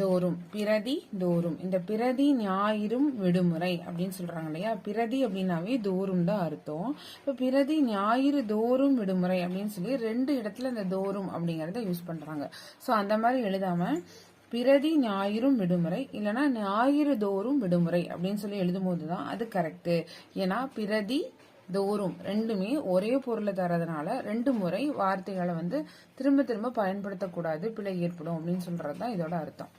தோறும், பிரதி தோறும். இந்த பிரதி ஞாயிறும் விடுமுறை அப்படின்னு சொல்றாங்க இல்லையா. பிரதி அப்படின்னாவே தோறும் தான் அர்த்தம். இப்ப பிரதி ஞாயிறு தோறும் விடுமுறை அப்படின்னு சொல்லி 2 இடத்துல இந்த தோறும் அப்படிங்கறத யூஸ் பண்றாங்க. சோ அந்த மாதிரி எழுதாம பிரதி ஞாயிறும் விடுமுறை இல்லைன்னா ஞாயிறு தோறும் விடுமுறை அப்படின்னு சொல்லி எழுதும் போதுதான் அது கரெக்ட். ஏன்னா பிரதி தோறும் ரெண்டுமே ஒரே பொருளை தரதுனால 2 முறை வார்த்தைகளை திரும்ப திரும்ப பயன்படுத்தக்கூடாது, பிழை ஏற்படும் அப்படின்னு சொல்றதுதான் இதோட அர்த்தம்.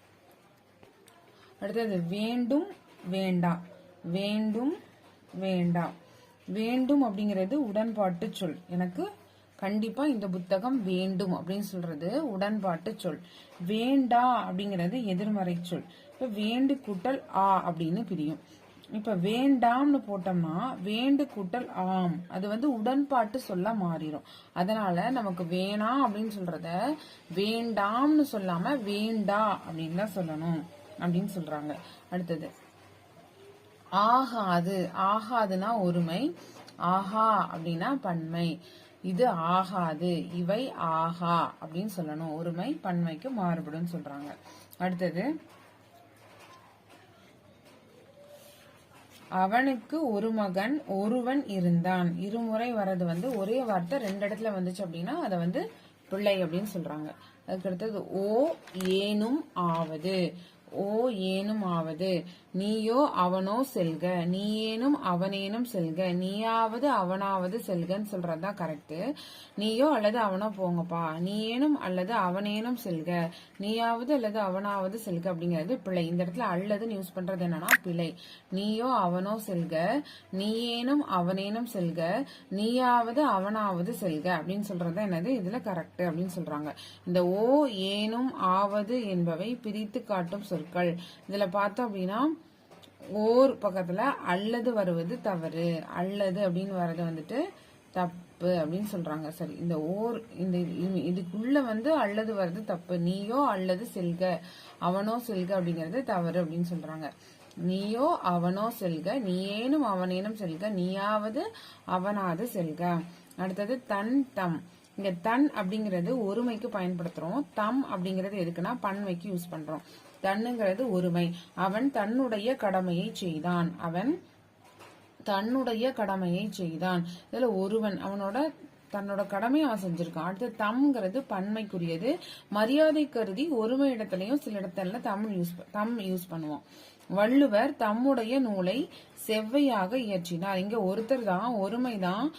அடுத்தது வேண்டும் வேண்டாம். வேண்டும் வேண்டாம். வேண்டும் அப்படிங்கிறது உடன்பாட்டு சொல். எனக்கு கண்டிப்பா இந்த புத்தகம் வேண்டும் அப்படின்னு சொல்றது உடன்பாட்டு சொல். வேண்டா அப்படிங்கிறது எதிர்மறை சொல். இப்ப வேண்டு கூட்டல் ஆ அப்படின்னு பிரியும். இப்ப வேண்டாம்னு போட்டோம்னா வேண்டு கூட்டல் ஆம், அது உடன்பாட்டு சொல்ல மாறிடும். அதனால நமக்கு வேணாம் அப்படின்னு சொல்றத வேண்டாம்னு சொல்லாம வேண்டா அப்படின்னு தான் சொல்லணும் அப்படின்னு சொல்றாங்க. அடுத்தது ஆகாது. ஆகாதுன்னா ஒருமை, ஆஹா அப்படின்னா பன்மை. இது ஆகாது, இவை ஆகா அப்படின்னு சொல்லணும். ஒருமை பன்மைக்கு மாறுபடும் சொல்றாங்க. அடுத்தது அவனுக்கு ஒரு மகன் ஒருவன் இருந்தான். இருமுறை வர்றது ஒரே வார்த்தை 2 இடத்துல வந்துச்சு அப்படின்னா அதை பிள்ளை அப்படின்னு சொல்றாங்க. அதுக்கு அடுத்தது ஓ ஏனும் ஆவது. ஓ ஏனும் ஆவது. நீயோ அவனோ செல்க, நீ ஏனும் அவனேனும் செல்க, நீயாவது அவனாவது செல்கன்னு சொல்றதுதான் கரெக்ட். நீயோ அல்லது அவனோ போங்கப்பா, நீ ஏனும் அல்லது அவனேனும் செல்க, நீயாவது அல்லது அவனாவது செல்க அப்படிங்கிறது பிழை. இந்த இடத்துல அல்லதுன்னு யூஸ் பண்றது என்னன்னா பிழை. நீயோ அவனோ செல்க, நீ ஏனும் அவனேனும் செல்க, நீயாவது அவனாவது செல்க அப்படின்னு சொல்றது என்னது இதுல கரெக்ட் அப்படின்னு சொல்றாங்க. இந்த ஓ ஏனும் ஆவது என்பவை பிரித்து காட்டும் சொற்கள். இதுல பார்த்தோம் அப்படின்னா ஓர் பக்கத்துல அல்லது வருவது தவறு, அல்லது அப்படின்னு வர்றது தப்பு அப்படின்னு சொல்றாங்க. சரி, இந்த ஓர் இந்த இதுக்குள்ள அல்லது வருது தப்பு. நீயோ அல்லது செல்க, அவனோ செல்க அப்படிங்கறது தவறு அப்படின்னு சொல்றாங்க. நீயோ அவனோ செல்க, நீயேனும் அவனேனும் செல்க, நீயாவது அவனாவது செல்க. அடுத்தது தன் தம். இங்க தன் அப்படிங்கிறது ஒருமைக்கு பயன்படுத்துறோம், தம் அப்படிங்கிறது எதுக்குன்னா பன்மைக்கு யூஸ் பண்றோம். தன்னுங்கிறது ஒருமை. அவன் தன்னுடைய கடமையை செய்தான், அவன் தன்னுடைய கடமையை செய்தான். இதுல ஒருவன் தன்னோட கடமையை அவன் செஞ்சிருக்கான். அடுத்து தம்ங்கிறது பன்மைக்குரியது. மரியாதை கருதி ஒருமை இடத்துலயும் சில இடத்துல தம் யூஸ் பண்ணுவோம். வள்ளுவர் தம்முடைய நூலை செவ்வையாக இயற்றினார். இங்க ஒருத்தர் தான், ஒருமைதான்.